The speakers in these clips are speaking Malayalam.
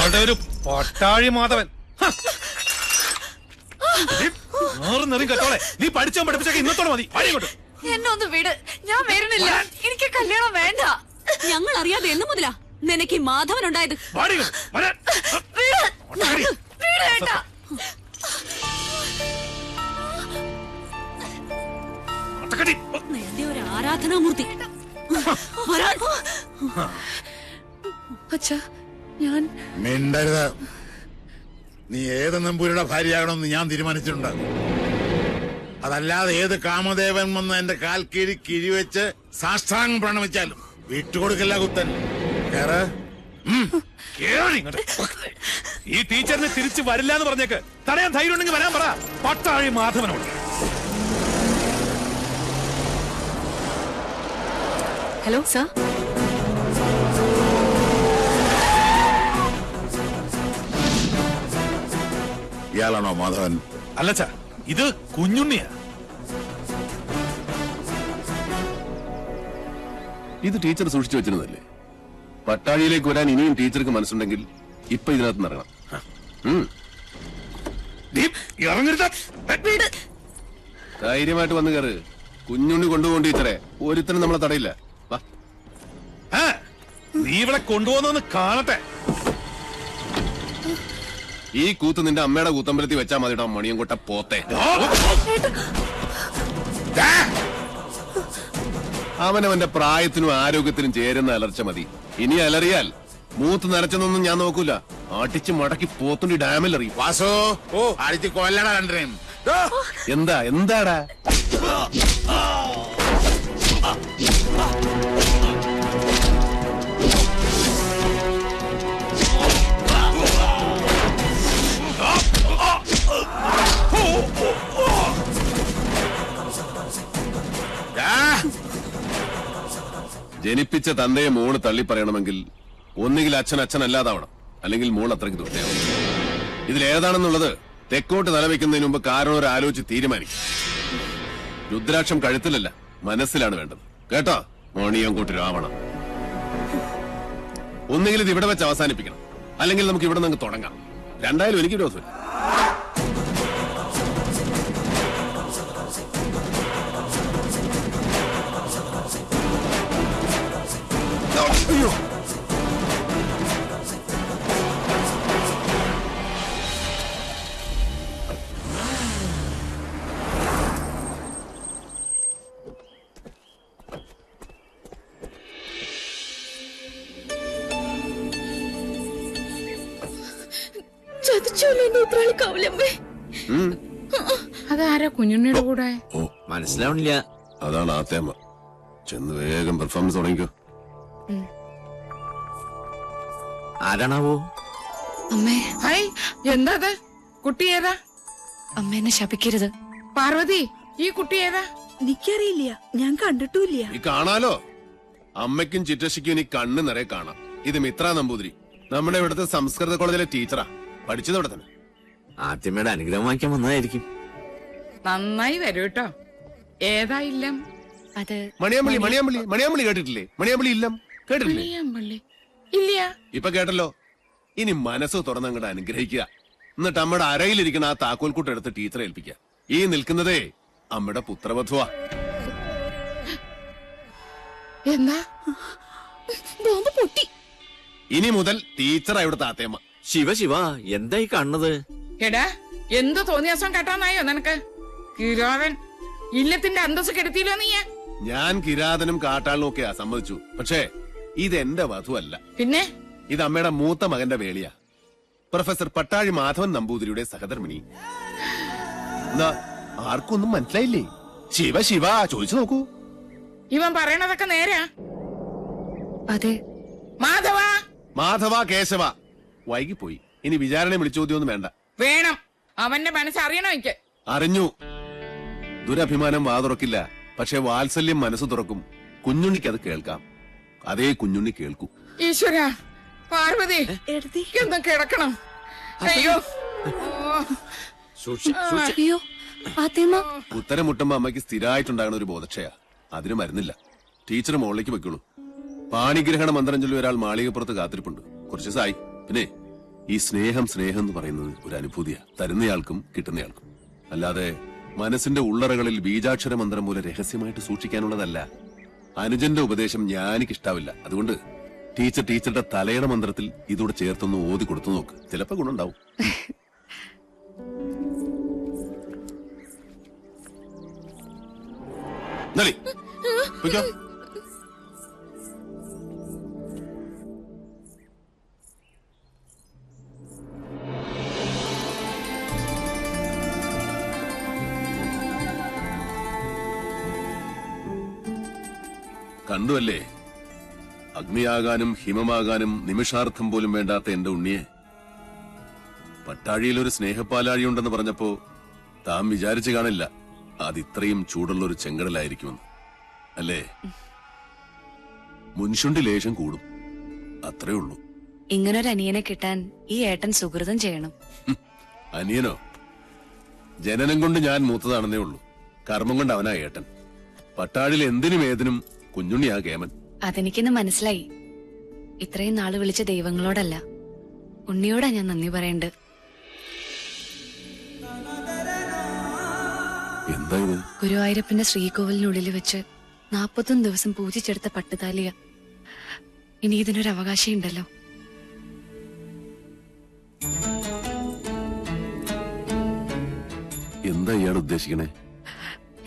ഇയാളുടെ ഒരു പട്ടാഴി മാധവൻ. നെറി കെട്ടോളെ, നീ പഠിച്ചോ പഠിപ്പിച്ചൊക്കെ ഇന്നത്തോടെ മതി. എന്നെ ഒന്ന് വിട്, ഞാൻ വരുന്നില്ല. എനിക്ക് കല്യാണം വേണ്ട. ഞങ്ങൾ അറിയാതെ എന്ന് മുതലാ നിനക്ക് മാധവൻ ഉണ്ടായത്? ഒരു ആരാധനാമൂർത്തി. അച്ഛാ, ഞാൻ മിണ്ടരുത്. നീ ഏത് നമ്പൂരിയുടെ ഭാര്യയാകണമെന്ന് ഞാൻ തീരുമാനിച്ചിട്ടുണ്ട്. അതല്ലാതെ ഏത് കാമദേവൻ വന്ന് എന്റെ കാൽ കീഴി കിഴിവെച്ച് സാഷ്ടാംഗം പ്രണമിച്ചാലും വിട്ടുകൊടുക്കില്ല കുത്തൻ. ഈ ടീച്ചറിന് തിരിച്ചു വരില്ല എന്ന് പറഞ്ഞേക്ക്. തടയാൻ ധൈര്യം ഉണ്ടെങ്കിൽ വരാൻ പറ പട്ടാഴി മാധവനോട്. Hello sir. ഇയാളാണോ മാധവൻ? അല്ലച്ച, ഇത് കുഞ്ഞുണ്ണിയാ. ഇത് ടീച്ചർ സൂക്ഷിച്ചു വെച്ചിരുന്നല്ലേ? പട്ടാഴിയിലേക്ക് വരാൻ ഇനിയും ടീച്ചർക്ക് മനസ്സുണ്ടെങ്കിൽ ഇപ്പൊ ഇതിനകത്ത് നിറങ്ങണം. ധൈര്യമായിട്ട് വന്ന് കയറ്. കുഞ്ഞുണ്ണി കൊണ്ടുപോകും ടീച്ചറെ. ഒരുത്തനും നമ്മളെ തടയില്ല. നീ ഇവിടെ കൊണ്ടുപോകുന്നൊന്ന് കാണട്ടെ. ഈ കൂത്ത് നിന്റെ അമ്മയുടെ കൂത്തമ്പലത്തിൽ വെച്ചാൽ മതിടാ മണിയൻകൊട്ട പോത്തെ. അവനവന്റെ പ്രായത്തിനും ആരോഗ്യത്തിനും ചേരുന്ന അലർച്ച മതി. ഇനി അലറിയാൽ മൂത്ത് നരച്ചെന്നൊന്നും ഞാൻ നോക്കൂല. അടിച്ച് മടക്കി പോത്തുണ്ടി ഡാമിൽ എറിയും. വാസോ, അടിച്ച് കൊല്ലണ കണ്ടേ. എന്താടാ? ജനിപ്പിച്ച തന്തയെ മോള് തള്ളി പറയണമെങ്കിൽ ഒന്നുകിൽ അച്ഛൻ അച്ഛനല്ലാതാവണം, അല്ലെങ്കിൽ മോൾ അത്രയ്ക്ക് ദുഷ്ടയാവും. ഇതിലേതാണെന്നുള്ളത് തെക്കോട്ട് തലവെക്കുന്നതിന് മുമ്പ് കാരണവർ ആലോചിച്ച് തീരുമാനിക്കും. രുദ്രാക്ഷം കഴുത്തിലല്ല, മനസ്സിലാണ് വേണ്ടത്. കേട്ടോ മോണിയൻകോട്ട് രാവണം. ഒന്നുകിൽ ഇത് ഇവിടെ വെച്ച് അവസാനിപ്പിക്കണം, അല്ലെങ്കിൽ നമുക്ക് ഇവിടെ നിന്ന് തുടങ്ങാം. രണ്ടായാലും എനിക്ക് വിരോധമില്ല. അയ്യോ, അതാരാ കുഞ്ഞുണ്ണിയുടെ കൂടെ? മനസ്സിലാവണില്ല. അതാണ് ആത്തേമ്മ. ചെന്ന് വേഗം പെർഫോമൻസ് തുടങ്ങിക്കോ. ആരാണാവോ? അമ്മേ. ഹായ്, എന്താ കുട്ടി ഏതാ? അമ്മ എന്നെ ശപിക്കരുത്. പാർവതി, ഈ കുട്ടി ഏതാ? എനിക്കറിയില്ല, ഞാൻ കണ്ടിട്ടില്ല. ഈ കാണാലോ, അമ്മയ്ക്കും ചിറ്റശിക്കും ഇനി കണ്ണ് നിറയെ കാണാം. ഇത് മിത്ര നമ്പൂതിരി, നമ്മുടെ ഇവിടുത്തെ സംസ്കൃത കോളേജിലെ ടീച്ചറാ. പഠിച്ചത് ഇവിടെ തന്നെ. ആദ്യമേടെ അനുഗ്രഹം വാങ്ങിക്കാൻ വന്നതായിരിക്കും. നന്നായി വരൂ കേട്ടോ. ഏതാ ഇല്ലം? അത് മണിയാമ്പള്ളി. മണിയാമ്പള്ളി മണിയാമ്പള്ളി കേട്ടിട്ടില്ലേ? മണിയാമ്പള്ളി ഇല്ലം കേട്ടിട്ടില്ലേ? മണിയാമ്പള്ളി ഇല്ല. ഇപ്പൊ കേട്ടല്ലോ. ഇനി മനസ്സ് തുറന്നങ്ങോട്ട് അനുഗ്രഹിക്കുക. എന്നിട്ട് അമ്മയുടെ അരയിലിരിക്കുന്ന ആ താക്കോൽക്കൂട്ട് എടുത്ത് ടീച്ചറെ ഏൽപ്പിക്കുക. ഈ നിൽക്കുന്നതേ അമ്മയുടെ പുത്രവധുവാ. എന്താ? ബോംബ് പൊട്ടി. ഇനി മുതൽ ടീച്ചറാ ഇവിടുത്തെ ആത്തേമ്മ. ശിവ ശിവ, എന്തായി കാണുന്നത്? എടാ, എന്ത് തോന്നിയാസം കേട്ടാന്നായോ നിനക്ക്? കിരാവൻ ഇല്ലത്തിന്റെ അന്തസ് കെടുത്തിയില്ലോ നീ. ഞാൻ കിരാതനും കാട്ടാളിനും ഒക്കെയാ, സമ്മതിച്ചു. പക്ഷേ ഇതെന്റെ വധുവല്ല. പിന്നെ ഇത് അമ്മയുടെ മൂത്ത മകന്റെ വേളിയാ. പ്രൊഫസർ പട്ടാഴി മാധവൻ നമ്പൂതിരിയുടെ സഹധർമ്മിണി. എന്താ, ആർക്കൊന്നും മനസ്സിലായില്ലേ? ശിവ ശിവ ചോദിച്ചു നോക്കൂ. ഇവൻ പറയണതൊക്കെ നേരാ? അതെ. മാധവ, മാധവ, കേശവ. വൈകിപ്പോയി. ഇനി വിചാരണ വിളിച്ചോദ്യമൊന്നും വേണ്ട. വേണം. അവന്റെ മനസ്സറിയണോ എനിക്ക്? അറിഞ്ഞു. ദുരഭിമാനം വാതുറക്കില്ല, പക്ഷെ വാത്സല്യം മനസ്സ് തുറക്കും. കുഞ്ഞുണ്ണിക്ക് അത് കേൾക്കാം. അതേ കുഞ്ഞുണ്ണി കേൾക്കൂ. ഈശ്വര, പാർവതി ഒന്ന് കിടക്കണം. അയ്യോ, അയ്യോ ആത്തേമ്മ. ഉത്തരം മുട്ടുമ്പോ അമ്മയ്ക്ക് സ്ഥിരമായിട്ടുണ്ടാകുന്ന ഒരു ബോധക്ഷയ. അതിന് മരുന്നില്ല. ടീച്ചർ മുകളിലേക്ക് വെക്കുള്ളൂ. പാണിഗ്രഹണ മന്ത്രം ചൊല്ലി ഒരാൾ മാളികപ്പുറത്ത് കാത്തിരിപ്പുണ്ട്. കുറച്ച് ദിവസമായി. പിന്നെ ഈ സ്നേഹം എന്ന് പറയുന്നത് ഒരു അനുഭൂതിയാ, തരുന്നയാൾക്കും കിട്ടുന്നയാൾക്കും. അല്ലാതെ മനസ്സിന്റെ ഉള്ളറകളിൽ ബീജാക്ഷര മന്ത്രം പോലെ രഹസ്യമായിട്ട് സൂക്ഷിക്കാനുള്ളതല്ല. അനുജന്റെ ഉപദേശം ഞാനിക്കിഷ്ടാവില്ല. അതുകൊണ്ട് ടീച്ചറുടെ തലയുടെ മന്ത്രത്തിൽ ഇതോടെ ചേർത്തൊന്ന് ഓതി കൊടുത്തു നോക്ക്, ചിലപ്പോ ഗുണമുണ്ടാവും. നളി, പൊയ്ക്കോ. കണ്ടുവല്ലേ, അഗ്നിയാകാനും ഹിമമാകാനും നിമിഷാർത്ഥം പോലും വേണ്ടാത്ത എന്റെ ഉണ്ണിയെ. പട്ടാഴിയിൽ ഒരു സ്നേഹപ്പാലാഴിയുണ്ടെന്ന് പറഞ്ഞപ്പോ താൻ വിചാരിച്ചു കാണില്ല അത് ഇത്രയും ചൂടുള്ള ഒരു ചെങ്കടലായിരിക്കുമെന്ന്, അല്ലേ? മുൻഷുണ്ടി ലേശം കൂടും, അത്രേ ഉള്ളൂ. ഇങ്ങനൊരു അനിയനെ കിട്ടാൻ ഈ ഏട്ടൻ സുഹൃതം ചെയ്യണം. അനിയനോ? ജനനം കൊണ്ട് ഞാൻ മൂത്തതാണെന്നേ ഉള്ളൂ, കർമ്മം കൊണ്ട് അവനാ ഏട്ടൻ. പട്ടാഴിൽ എന്തിനും ഏതിനും കുഞ്ഞുണ്ണിയാ കേമൻ. അതെനിക്കിന്ന് മനസ്സിലായി. ഇത്രയും നാള് വിളിച്ച ദൈവങ്ങളോടല്ല, ഉണ്ണിയോടാ ഞാൻ നന്ദി പറയണ്ട്. എന്താ ഇത്? ഗുരുവായൂരപ്പന്റെ ശ്രീകോവിലിനുള്ളിൽ വെച്ച് 41 ദിവസം പൂജിച്ചെടുത്ത പട്ടുതാലിയ. ഇനി ഇതിനൊരു അവകാശം ഉണ്ടല്ലോ. എന്താ ഇയാൾ ഉദ്ദേശിക്കണേ?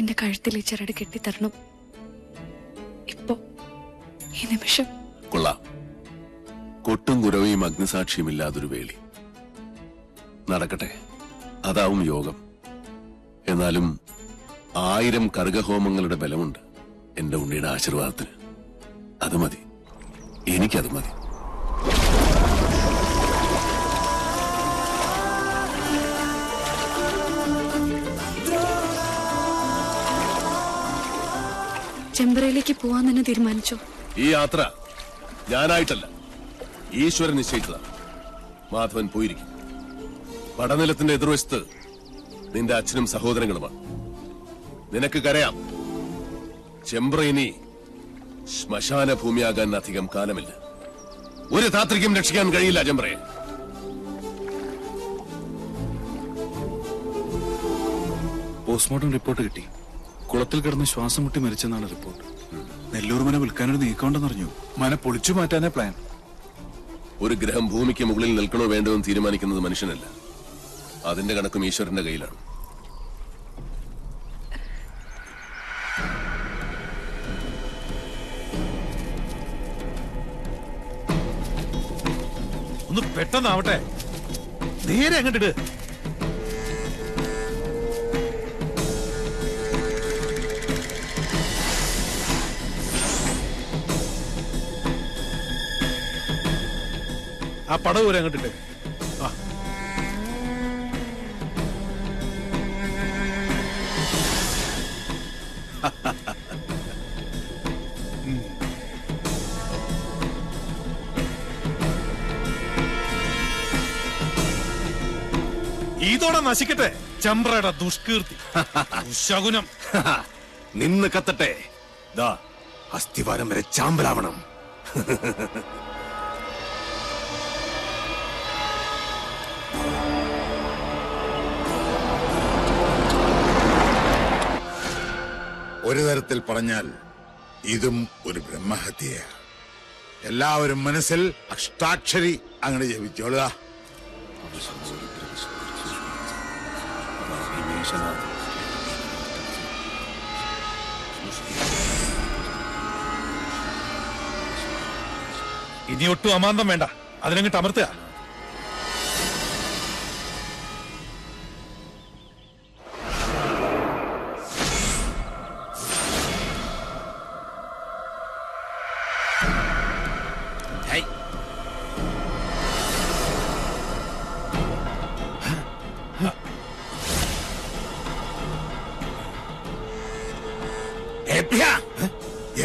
എന്റെ കഴുത്തിൽ ഈ ചരട് കെട്ടിത്തരണം. ഇപ്പോ ഈ നിമിഷം. കൊള്ളാം. കൊട്ടും കുരവയും അഗ്നിസാക്ഷിയുമില്ലാതൊരു വേളി നടക്കട്ടെ, അതാവും യോഗം. എന്നാലും 1000 കർഗഹോമങ്ങളുടെ ബലമുണ്ട് എന്റെ ഉണ്ണിയുടെ ആശീർവാദത്തിന്. അത് മതി, എനിക്കത് മതി. ചെമ്പറയിലേക്ക് പോവാൻ തന്നെ തീരുമാനിച്ചോ? ഈ യാത്ര ഞാനായിട്ടല്ല, ഈശ്വരൻ നിശ്ചയിച്ചതാണ്. മാധവൻ പോയിരിക്കും. പടനിലത്തിന്റെ എതിർവശത്ത് നിന്റെ അച്ഛനും സഹോദരങ്ങളുമാണ്. നിനക്ക് കരയാം, ചെമ്പ്ര ഇനി ശ്മശാന ഭൂമിയാകാൻ അധികം കാലമില്ല. ഒരു താത്രിക്കും രക്ഷിക്കാൻ കഴിയില്ല ചെമ്പ്രയെ. പോസ്റ്റ്മോർട്ടം റിപ്പോർട്ട് കിട്ടി. കുളത്തിൽ കിടന്ന് ശ്വാസം മുട്ടി മരിച്ചെന്നാണ് റിപ്പോർട്ട്. നെല്ലൂർ മന വിൽക്കാനൊരു നീക്കമുണ്ടെന്നറിഞ്ഞു. മന പൊളിച്ചു മാറ്റാനേ പ്ലാൻ. ഒരു ഗ്രഹം ഭൂമിക്ക് മുകളിൽ നിൽക്കണോ വേണ്ടോ എന്ന് തീരുമാനിക്കുന്നത് മനുഷ്യനല്ല, അതിന്റെ കണക്കും ഈശ്വരന്റെ കയ്യിലാണ്. ഒന്ന് പെട്ടെന്നാവട്ടെ, നേരെ അങ്ങോട്ടിട്. ആ പടവ് വരെ അങ്ങോട്ടിട്ട്. ആ ഇതോടെ നശിക്കട്ടെ ചമ്പ്രയുടെ ദുഷ്കീർത്തി, ദുശകുനം. നിന്ന് കത്തട്ടെ, ദാ അസ്ഥിവാരം വരെ ചാമ്പലാവണം. ഒരു തരത്തിൽ പറഞ്ഞാൽ ഇതും ഒരു ബ്രഹ്മഹത്യയാണ്. എല്ലാവരും മനസ്സിൽ അഷ്ടാക്ഷരി അങ്ങനെ ജപിച്ചോളുക. ഇനി ഒട്ടും അമാന്തം വേണ്ട, അതിനങ്ങിട്ട് അമർത്തുക.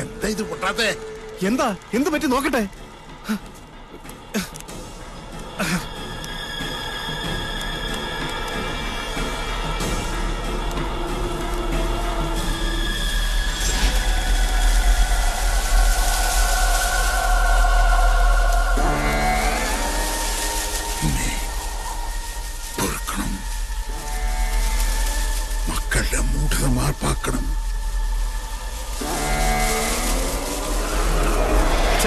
എന്താ ഇത് പൊട്ടാത്തെ? എന്താ എന്ത് പറ്റി നോക്കട്ടെ. നീ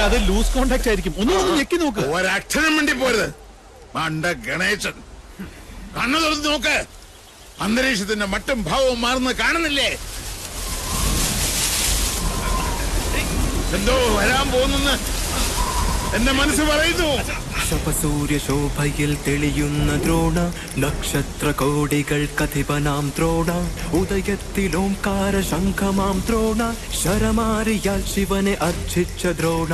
അത് ലൂസ് കോണ്ടാക്ട് ആയിരിക്കും. ഒന്ന് ഞെക്കി നോക്ക്. ഒരക്ഷരം വേണ്ടി പോരുത്. മണ്ട ഗണേശൻ, കണ്ണു തുറന്ന് നോക്ക്. അന്തരീക്ഷത്തിന്റെ മട്ടും ഭാവവും മാറുന്നത് കാണുന്നില്ലേ? എന്തോ വരാൻ പോകുന്നെന്ന് എന്റെ മനസ്സ് പറയുന്നു. ശപസൂര്യ ശോഭയിൽ തെളിയുന്ന ദ്രോണ, നക്ഷത്ര കോടികൾ കഥിപനാം ദ്രോണ, ഉദയത്തിലോംകാര ശംഖമാം ദ്രോണ, ശരമാരിയാൽ ശിവനെ അർച്ചിച്ച ദ്രോണ.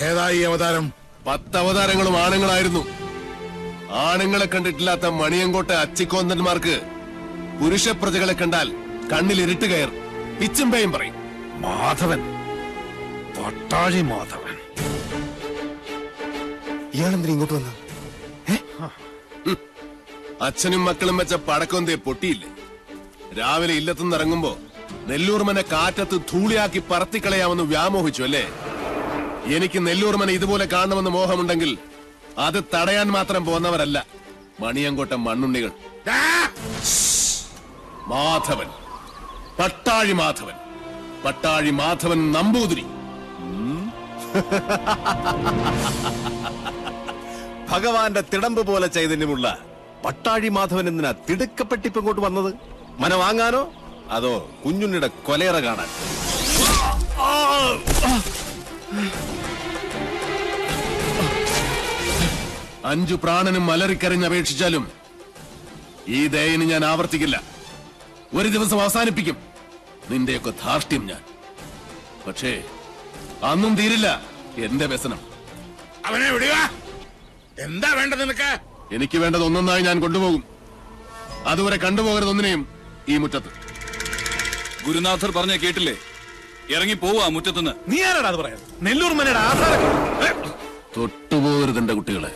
ഏതായി അവതാരം? 10 അവതാരങ്ങളും ആണുങ്ങളായിരുന്നു. ആണുങ്ങളെ കണ്ടിട്ടില്ലാത്ത മണിയങ്കോട്ട അച്ചിക്കോന്തന്മാർക്ക് പുരുഷ പ്രജകളെ കണ്ടാൽ കണ്ണിൽ ഇരുട്ട് കയർ പിച്ചും പേയും പറയും. മാധവൻ, പട്ടാഴി മാധവൻ. ഇയാളെന്തിനാ ഇങ്ങോട്ട് വന്ന? അച്ഛനും മക്കളും വെച്ച പടക്കൊന്തേ പൊട്ടിയില്ലേ? രാവിലെ ഇല്ലത്തുനിന്ന് ഇറങ്ങുമ്പോ നെല്ലൂർമനെ കാറ്റത്ത് ധൂളിയാക്കി പറത്തിക്കളയാമെന്ന് വ്യാമോഹിച്ചു അല്ലേ? എനിക്ക് നെല്ലൂർമനെ ഇതുപോലെ കാണണമെന്ന് മോഹമുണ്ടെങ്കിൽ അത് തടയാൻ മാത്രം പോന്നവരല്ല മണിയങ്കോട്ട മണ്ണുണ്ണികൾ. മാധവൻ, പട്ടാഴി മാധവൻ, പട്ടാഴി മാധവൻ നമ്പൂതിരി. ഭഗവാന്റെ തിടമ്പ് പോലെ ചൈതന്യമുള്ള പട്ടാഴി മാധവൻ എന്തിനാ തിടുക്കപ്പെട്ടിപ്പ് ഇങ്ങോട്ട് വന്നത്? മന വാങ്ങാനോ അതോ കുഞ്ഞുണ്ണിയുടെ കൊലേറ കാണാൻ? 5 പ്രാണനും അലറിക്കരഞ്ഞ് അപേക്ഷിച്ചാലും ഈ ദയന് ഞാൻ ആവർത്തിക്കില്ല. ഒരു ദിവസം അവസാനിപ്പിക്കും നിന്റെയൊക്കെ ധാർഷ്ട്യം ഞാൻ. പക്ഷേ അന്നും തീരില്ല എന്റെ വ്യസനം. അവനെ വിടുക. എന്താ വേണ്ടത് നിനക്ക്? എനിക്ക് വേണ്ടത് ഒന്നൊന്നായി ഞാൻ കൊണ്ടുപോകും. അതുവരെ കണ്ടുപോകരുതൊന്നിനെയും ഈ മുറ്റത്ത്. ഗുരുനാഥർ പറഞ്ഞ കേട്ടില്ലേ? ഇറങ്ങി പോവാ മുറ്റത്തുനിന്ന്. നീ ആരാടാ അത് പറയാൻ? നെല്ലൂർമനയുടെ ആധാരം തൊട്ടുപോകരുത് എന്റെ കുട്ടികളെ.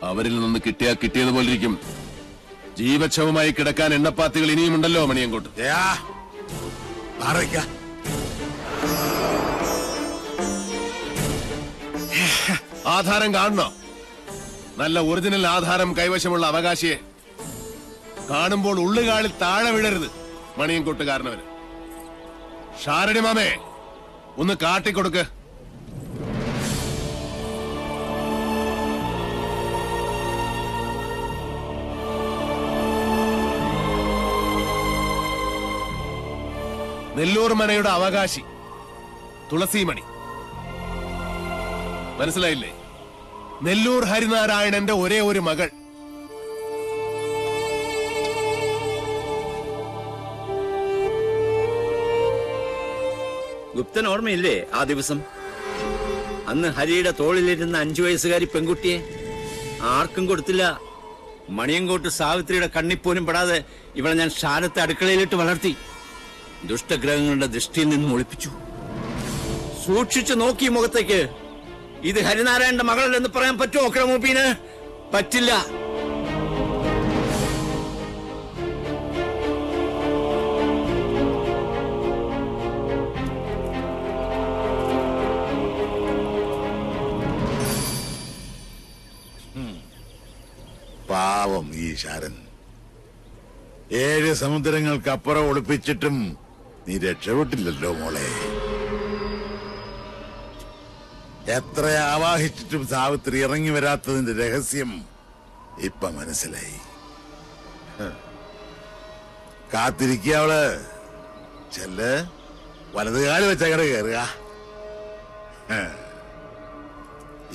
അവരിൽ നിന്ന് കിട്ടിയതുപോലെ ഇരിക്കും. ജീവച്ഛവമായി കിടക്കാൻ എണ്ണപ്പാത്തികൾ ഇനിയുമുണ്ടല്ലോ മണിയങ്കോട്ട്. ആധാരം കാണണോ? നല്ല ഒറിജിനൽ ആധാരം കൈവശമുള്ള അവകാശിയെ കാണുമ്പോൾ ഉള്ളുകാളിൽ താഴെ വീഴരുത് മണിയങ്കോട്ടുകാരനവര്. ഷാരടി മാമേ, ഒന്ന് കാട്ടിക്കൊടുക്ക്. നെല്ലൂർ മനയുടെ അവകാശി തുളസിമണി. മനസ്സിലായില്ലേ? നെല്ലൂർ ഹരിനാരായണന്റെ ഒരേ ഒരു മകൾ. ഗുപ്തൻ ഓർമ്മയില്ലേ ആ ദിവസം? അന്ന് ഹരിയുടെ തോളിലിരുന്ന 5 വയസ്സുകാരി പെൺകുട്ടിയെ ആർക്കും കൊടുത്തില്ല. മണിയങ്കോട്ട് സാവിത്രിയുടെ കണ്ണിപ്പോലും പെടാതെ ഇവളെ ഞാൻ ശാലത്തെ അടുക്കളയിലിട്ട് വളർത്തി. ദുഷ്ടഗ്രഹങ്ങളുടെ ദൃഷ്ടിയിൽ നിന്ന് ഒളിപ്പിച്ചു. സൂക്ഷിച്ചു നോക്കി മുഖത്തേക്ക്. ഇത് ഹരിനാരായണന്റെ മകളല്ലെന്ന് പറയാൻ പറ്റുമോ ക്രമൂപ്പീന്? പറ്റില്ല. പാവം ഈ ശാരൻ. 7 സമുദ്രങ്ങൾക്കപ്പുറം ഒളിപ്പിച്ചിട്ടും നീ രക്ഷപ്പെട്ടില്ലല്ലോ മോളെ. എത്ര ആവാഹിച്ചിട്ടും സാവിത്രി ഇറങ്ങി വരാത്തതിന്റെ രഹസ്യം ഇപ്പൊ മനസ്സിലായി. കാത്തിരിക്കുക അവള്. ചെല്ല്, വലതുകാല് വെച്ചങ്ങട് കയറുക.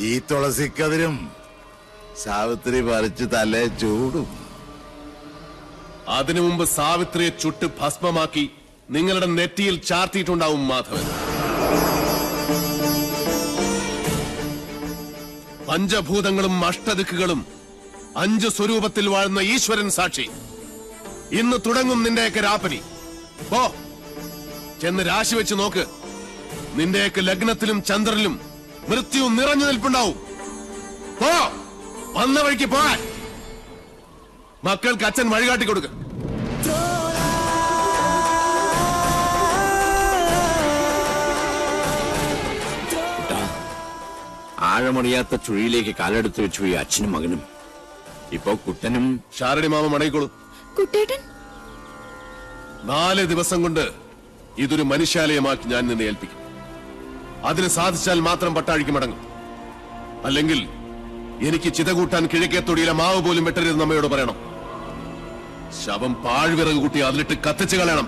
ഈ തുളസിക്കതിരും സാവിത്രി പറിച്ച് തലേ ചൂടും. അതിനു മുമ്പ് സാവിത്രിയെ ചുട്ട് ഭസ്മമാക്കി നിങ്ങളുടെ നെറ്റിയിൽ ചാർത്തിയിട്ടുണ്ടാവും മാധവൻ. പഞ്ചഭൂതങ്ങളും അഷ്ടദിക്കുകളും 5 സ്വരൂപത്തിൽ വാഴുന്ന ഈശ്വരൻ സാക്ഷി. ഇന്ന് തുടങ്ങും നിന്റെയൊക്കെ രാപ്പനി. പോ, ചെന്ന് രാശി വെച്ച് നോക്ക്. നിന്റെയൊക്കെ ലഗ്നത്തിലും ചന്ദ്രനിലും മൃത്യു നിറഞ്ഞു നിൽപ്പുണ്ടാവും. പോ, വന്ന വഴിക്ക് പോകാൻ. മക്കൾക്ക് അച്ഛൻ വഴികാട്ടി കൊടുക്ക്. ആഴമറിയാത്ത ചുഴിയിലേക്ക് കാലെടുത്ത് വെച്ചു പോയി അച്ഛനും മകനും. ഇപ്പൊ കുട്ടനും ഷാരടി മാമ മടങ്ങിക്കോളൂ. കുട്ടേട്ടൻ 4 ദിവസം കൊണ്ട് ഇതൊരു മനുഷ്യാലയമാക്കി ഞാൻ നിന്നെ ഏൽപ്പിക്കും. അതിന് സാധിച്ചാൽ മാത്രം പട്ടാഴിക്ക് മടങ്ങും. അല്ലെങ്കിൽ എനിക്ക് ചിത കൂട്ടാൻ കിഴക്കേത്തൊടിയിലെ മാവ് പോലും വെട്ടരുതെന്ന് അമ്മയോട് പറയണം. ശവം പാഴ്വിറക് കൂട്ടി അതിലിട്ട് കത്തിച്ചു കളയണം.